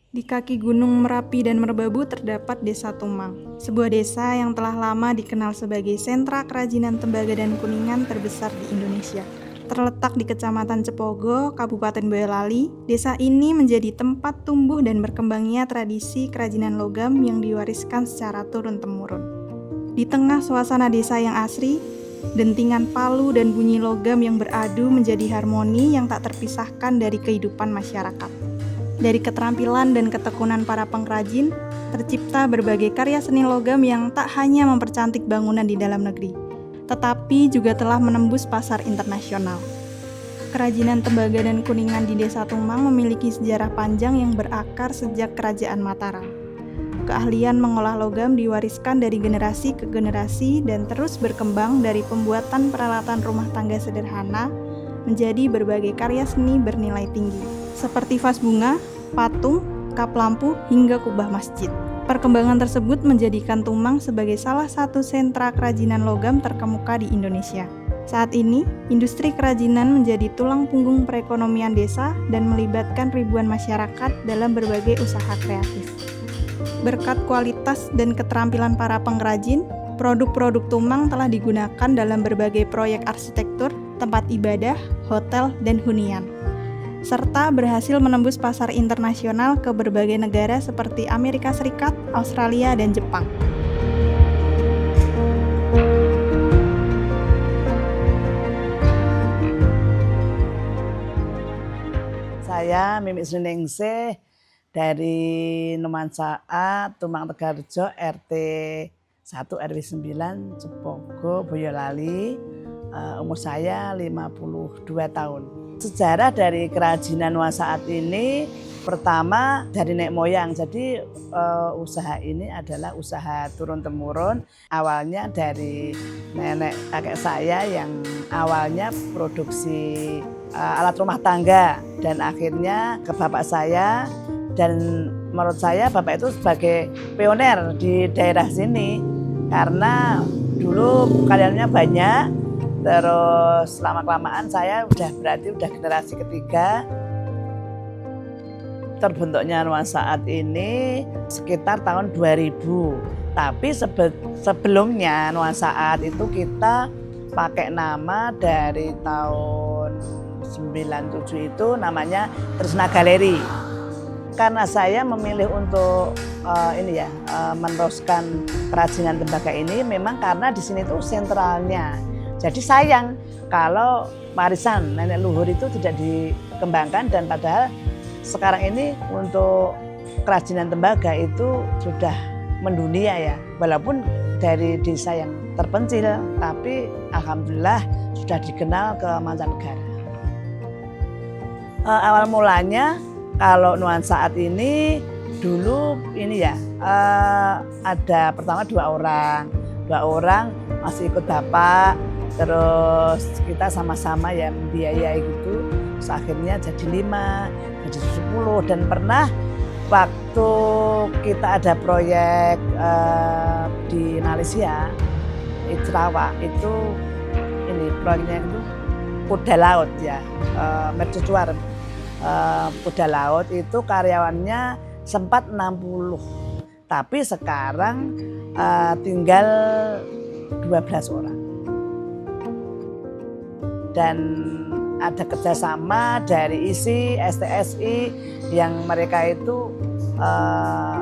Di kaki Gunung Merapi dan Merbabu terdapat Desa Tumang, sebuah desa yang telah lama dikenal sebagai sentra kerajinan tembaga dan kuningan terbesar di Indonesia. Terletak di Kecamatan Cepogo, Kabupaten Boyolali, desa ini menjadi tempat tumbuh dan berkembangnya tradisi kerajinan logam yang diwariskan secara turun-temurun. Di tengah suasana desa yang asri, dentingan palu dan bunyi logam yang beradu menjadi harmoni yang tak terpisahkan dari kehidupan masyarakat. Dari keterampilan dan ketekunan para pengrajin, tercipta berbagai karya seni logam yang tak hanya mempercantik bangunan di dalam negeri, tetapi juga telah menembus pasar internasional. Kerajinan tembaga dan kuningan di Desa Tumang memiliki sejarah panjang yang berakar sejak Kerajaan Mataram. Keahlian mengolah logam diwariskan dari generasi ke generasi dan terus berkembang dari pembuatan peralatan rumah tangga sederhana menjadi berbagai karya seni bernilai tinggi, seperti vas bunga, patung, kap lampu, hingga kubah masjid. Perkembangan tersebut menjadikan Tumang sebagai salah satu sentra kerajinan logam terkemuka di Indonesia. Saat ini, industri kerajinan menjadi tulang punggung perekonomian desa dan melibatkan ribuan masyarakat dalam berbagai usaha kreatif. Berkat kualitas dan keterampilan para pengrajin, produk-produk Tumang telah digunakan dalam berbagai proyek arsitektur, tempat ibadah, hotel, dan hunian, serta berhasil menembus pasar internasional ke berbagai negara seperti Amerika Serikat, Australia, dan Jepang. Saya Mimik Suningsih dari Numansaat, Tumang Tegarjo, RT 1 RW 9, Cepogo, Boyolali. Umur saya 52 tahun. Sejarah dari kerajinan Nuansaat ini pertama dari nenek moyang. Jadi usaha ini adalah usaha turun-temurun. Awalnya dari nenek kakek saya yang awalnya produksi alat rumah tangga dan akhirnya ke bapak saya, dan menurut saya bapak itu sebagai pioner di daerah sini karena dulu karyanya banyak. Terus lama-kelamaan saya berarti udah generasi ketiga. Terbentuknya Nuansaat ini sekitar tahun 2000. Tapi sebelumnya Nuansaat itu kita pakai nama dari tahun 97 itu namanya Tresna Galeri. Karena saya memilih untuk meneruskan kerajinan tembaga ini memang karena di sini tuh sentralnya. Jadi sayang kalau warisan nenek luhur itu tidak dikembangkan, dan padahal sekarang ini untuk kerajinan tembaga itu sudah mendunia ya. Walaupun dari desa yang terpencil, tapi alhamdulillah sudah dikenal ke mancanegara. Awal mulanya kalau Nuansaat ini dulu ini ya ada pertama dua orang masih ikut bapak. Terus kita sama-sama ya membiayai gitu, terus akhirnya jadi 5, jadi 10, dan pernah waktu kita ada proyek di Malaysia, Sarawak itu ini proyeknya itu kuda laut ya, mercusuar kuda laut itu karyawannya sempat 60, tapi sekarang tinggal 12 orang. Dan ada kerjasama dari ISI, STSI yang mereka itu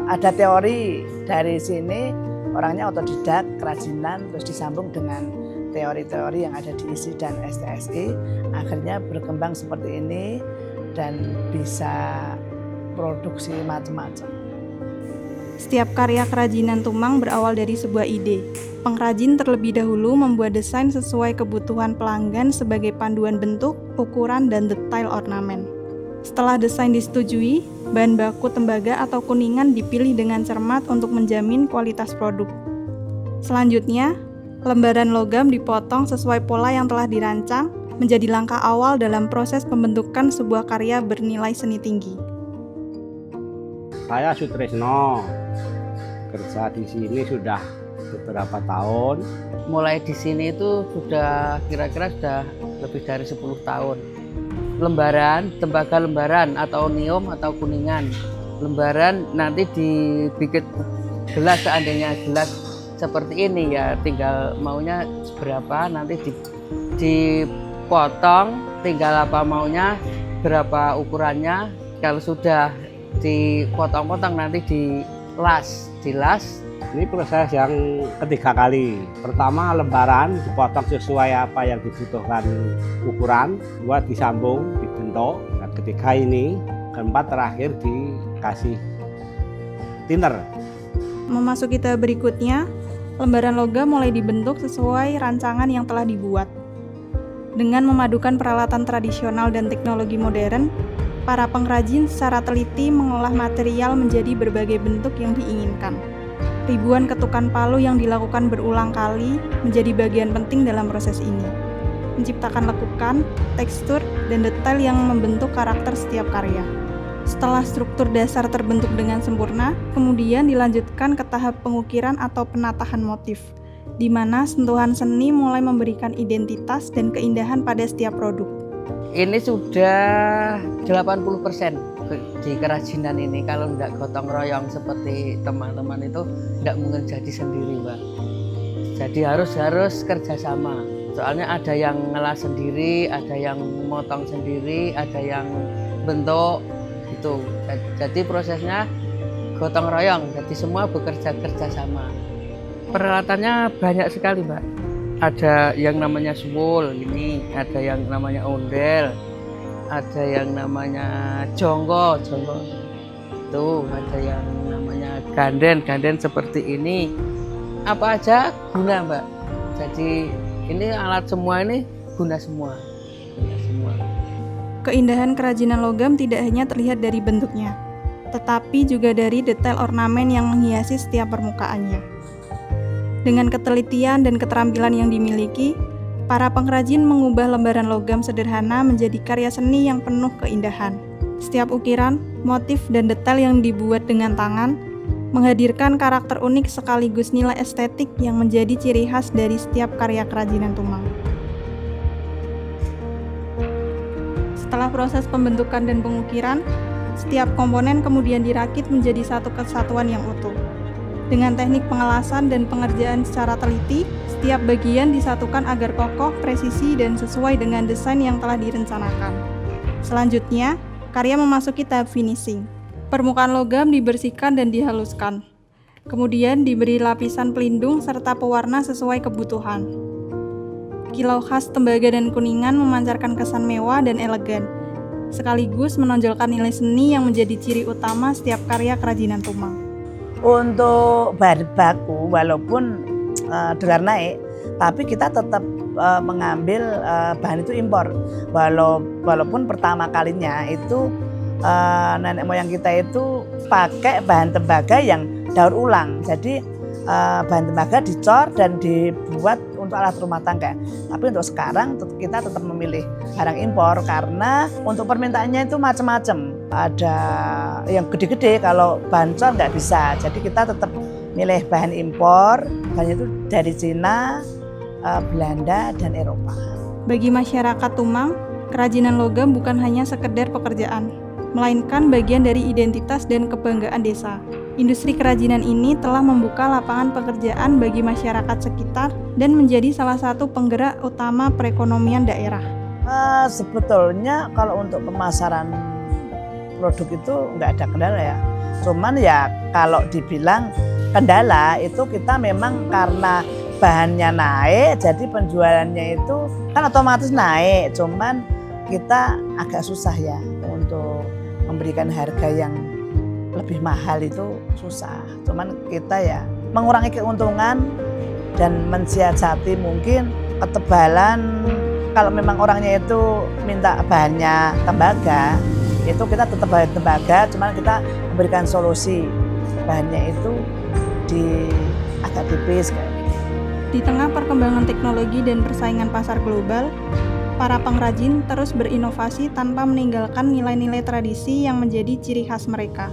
ada teori dari sini, orangnya otodidak kerajinan, terus disambung dengan teori-teori yang ada di ISI dan STSI, akhirnya berkembang seperti ini dan bisa produksi macam-macam. Setiap karya kerajinan Tumang berawal dari sebuah ide. Pengrajin terlebih dahulu membuat desain sesuai kebutuhan pelanggan sebagai panduan bentuk, ukuran, dan detail ornamen. Setelah desain disetujui, bahan baku tembaga atau kuningan dipilih dengan cermat untuk menjamin kualitas produk. Selanjutnya, lembaran logam dipotong sesuai pola yang telah dirancang, menjadi langkah awal dalam proses pembentukan sebuah karya bernilai seni tinggi. Saya Sutrisno, kerja di sini sudah beberapa tahun. Mulai di sini itu sudah kira-kira sudah lebih dari 10 tahun. Lembaran, tembaga lembaran atau niom atau kuningan. lembaran nanti dibikin gelas, seandainya gelas seperti ini ya tinggal maunya seberapa, nanti dipotong, tinggal apa maunya, berapa ukurannya. Kalau sudah dipotong-potong nanti dilas. Ini proses yang ketiga kali. Pertama, lembaran dipotong sesuai apa yang dibutuhkan ukuran. Dua, disambung, dibentuk. Dan ketiga ini, keempat terakhir dikasih thinner. Memasuki tahap berikutnya, lembaran logam mulai dibentuk sesuai rancangan yang telah dibuat. Dengan memadukan peralatan tradisional dan teknologi modern, para pengrajin secara teliti mengolah material menjadi berbagai bentuk yang diinginkan. Ribuan ketukan palu yang dilakukan berulang kali menjadi bagian penting dalam proses ini, menciptakan lekukan, tekstur, dan detail yang membentuk karakter setiap karya. Setelah struktur dasar terbentuk dengan sempurna, kemudian dilanjutkan ke tahap pengukiran atau penatahan motif, di mana sentuhan seni mulai memberikan identitas dan keindahan pada setiap produk. Ini sudah 80% di kerajinan ini. Kalau tidak gotong royong seperti teman-teman itu tidak mungkin jadi sendiri, Mbak. Jadi harus kerjasama. Soalnya ada yang ngelas sendiri, ada yang motong sendiri, ada yang bentuk gitu. Jadi prosesnya gotong royong. Jadi semua bekerja sama. Peralatannya banyak sekali, Mbak. Ada yang namanya suwul ini, ada yang namanya ondel, ada yang namanya jonggo itu, ada yang namanya ganden seperti ini. Apa aja guna, Mbak. Jadi ini alat semua ini guna semua. Keindahan kerajinan logam tidak hanya terlihat dari bentuknya, tetapi juga dari detail ornamen yang menghiasi setiap permukaannya. Dengan ketelitian dan keterampilan yang dimiliki, para pengrajin mengubah lembaran logam sederhana menjadi karya seni yang penuh keindahan. Setiap ukiran, motif, dan detail yang dibuat dengan tangan menghadirkan karakter unik sekaligus nilai estetik yang menjadi ciri khas dari setiap karya kerajinan Tumang. Setelah proses pembentukan dan pengukiran, setiap komponen kemudian dirakit menjadi satu kesatuan yang utuh. Dengan teknik pengelasan dan pengerjaan secara teliti, setiap bagian disatukan agar kokoh, presisi, dan sesuai dengan desain yang telah direncanakan. Selanjutnya, karya memasuki tahap finishing. Permukaan logam dibersihkan dan dihaluskan. Kemudian diberi lapisan pelindung serta pewarna sesuai kebutuhan. Kilau khas Tembaga dan Kuningan memancarkan kesan mewah dan elegan, sekaligus menonjolkan nilai seni yang menjadi ciri utama setiap karya kerajinan Tumang. Untuk bahan baku walaupun dolar naik, tapi kita tetap mengambil bahan itu impor. Walaupun pertama kalinya itu nenek moyang kita itu pakai bahan tembaga yang daur ulang. Jadi bahan tembaga dicor dan dibuat untuk alat rumah tangga. Tapi untuk sekarang kita tetap memilih barang impor karena untuk permintaannya itu macam-macam. Ada yang gede-gede, kalau bahan cor nggak bisa. Jadi kita tetap milih bahan impor. Bahannya itu dari Cina, Belanda, dan Eropa. Bagi masyarakat Tumang, kerajinan logam bukan hanya sekedar pekerjaan, melainkan bagian dari identitas dan kebanggaan desa. Industri kerajinan ini telah membuka lapangan pekerjaan bagi masyarakat sekitar dan menjadi salah satu penggerak utama perekonomian daerah. Sebetulnya kalau untuk pemasaran produk itu nggak ada kendala ya. Cuman ya kalau dibilang kendala itu kita memang karena bahannya naik, jadi penjualannya itu kan otomatis naik. Cuman kita agak susah ya untuk memberikan harga yang lebih mahal, itu susah. Cuman kita ya mengurangi keuntungan dan mensiasati mungkin ketebalan. Kalau memang orangnya itu minta bahannya tembaga, itu kita tetap bahan tembaga, cuman kita memberikan solusi bahannya itu agak tipis. Di tengah perkembangan teknologi dan persaingan pasar global, para pengrajin terus berinovasi tanpa meninggalkan nilai-nilai tradisi yang menjadi ciri khas mereka.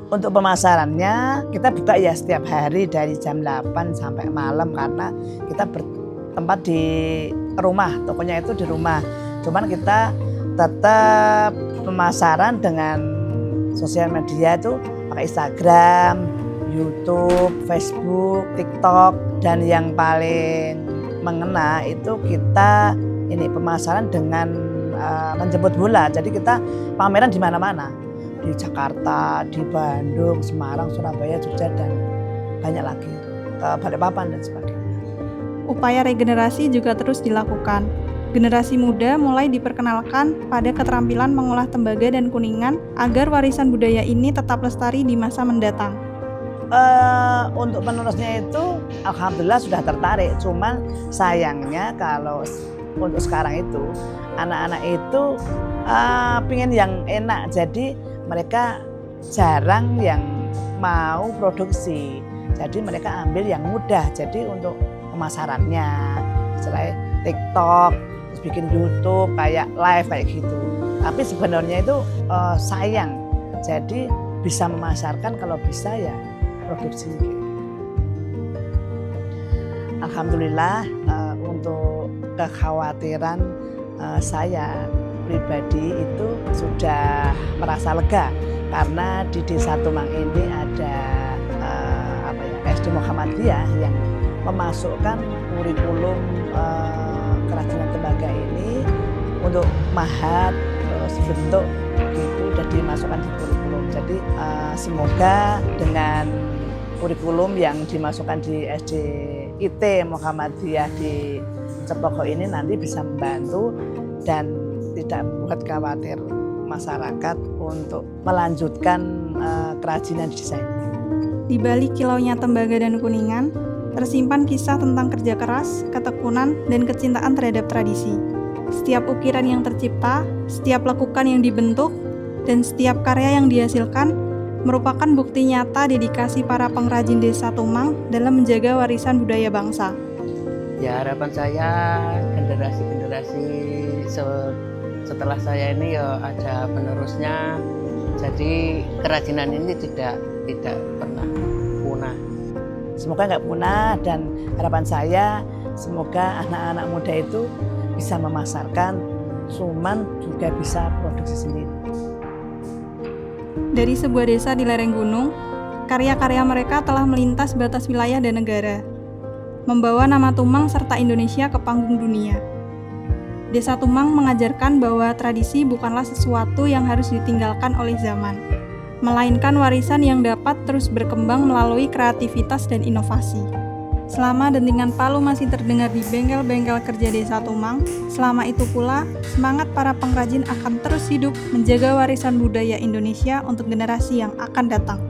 Untuk pemasarannya kita buka ya setiap hari dari jam 8 sampai malam karena kita bertempat di rumah, tokonya itu di rumah. Cuman kita tetap pemasaran dengan sosial media itu pakai Instagram, YouTube, Facebook, TikTok, dan yang paling mengena itu kita ini pemasaran dengan menjemput bola. Jadi kita pameran di mana-mana, di Jakarta, di Bandung, Semarang, Surabaya, Jogja, dan banyak lagi, ke Balikpapan dan sebagainya. Upaya regenerasi juga terus dilakukan. Generasi muda mulai diperkenalkan pada keterampilan mengolah tembaga dan kuningan agar warisan budaya ini tetap lestari di masa mendatang. Untuk penerusnya itu alhamdulillah sudah tertarik, cuman sayangnya kalau untuk sekarang itu anak-anak itu pengen yang enak, jadi mereka jarang yang mau produksi, jadi mereka ambil yang mudah. Jadi untuk pemasarannya selain TikTok, terus bikin YouTube kayak live kayak gitu, tapi sebenarnya itu sayang, jadi bisa memasarkan kalau bisa ya produksi. Alhamdulillah untuk kekhawatiran saya pribadi itu sudah merasa lega karena di Desa Tumang ini ada SD Muhammadiyah yang memasukkan kurikulum kerajinan tembaga ini untuk mahat terus bentuk gitu udah dimasukkan di kurikulum. Jadi semoga dengan kurikulum yang dimasukkan di SD IT Muhammadiyah di Cepoko ini nanti bisa membantu dan tidak membuat khawatir masyarakat untuk melanjutkan kerajinan di desa ini. Di balik kilaunya tembaga dan kuningan, tersimpan kisah tentang kerja keras, ketekunan, dan kecintaan terhadap tradisi. Setiap ukiran yang tercipta, setiap lekukan yang dibentuk, dan setiap karya yang dihasilkan merupakan bukti nyata dedikasi para pengrajin Desa Tumang dalam menjaga warisan budaya bangsa. Ya, harapan saya generasi-generasi setelah saya ini ya ada penerusnya, jadi kerajinan ini tidak pernah punah. Semoga nggak punah, dan harapan saya semoga anak-anak muda itu bisa memasarkan, cuman juga bisa produksi sendiri. Dari sebuah desa di lereng gunung, karya-karya mereka telah melintas batas wilayah dan negara, membawa nama Tumang serta Indonesia ke panggung dunia. Desa Tumang mengajarkan bahwa tradisi bukanlah sesuatu yang harus ditinggalkan oleh zaman, melainkan warisan yang dapat terus berkembang melalui kreativitas dan inovasi. Selama dentingan palu masih terdengar di bengkel-bengkel kerja Desa Tumang, selama itu pula semangat para pengrajin akan terus hidup menjaga warisan budaya Indonesia untuk generasi yang akan datang.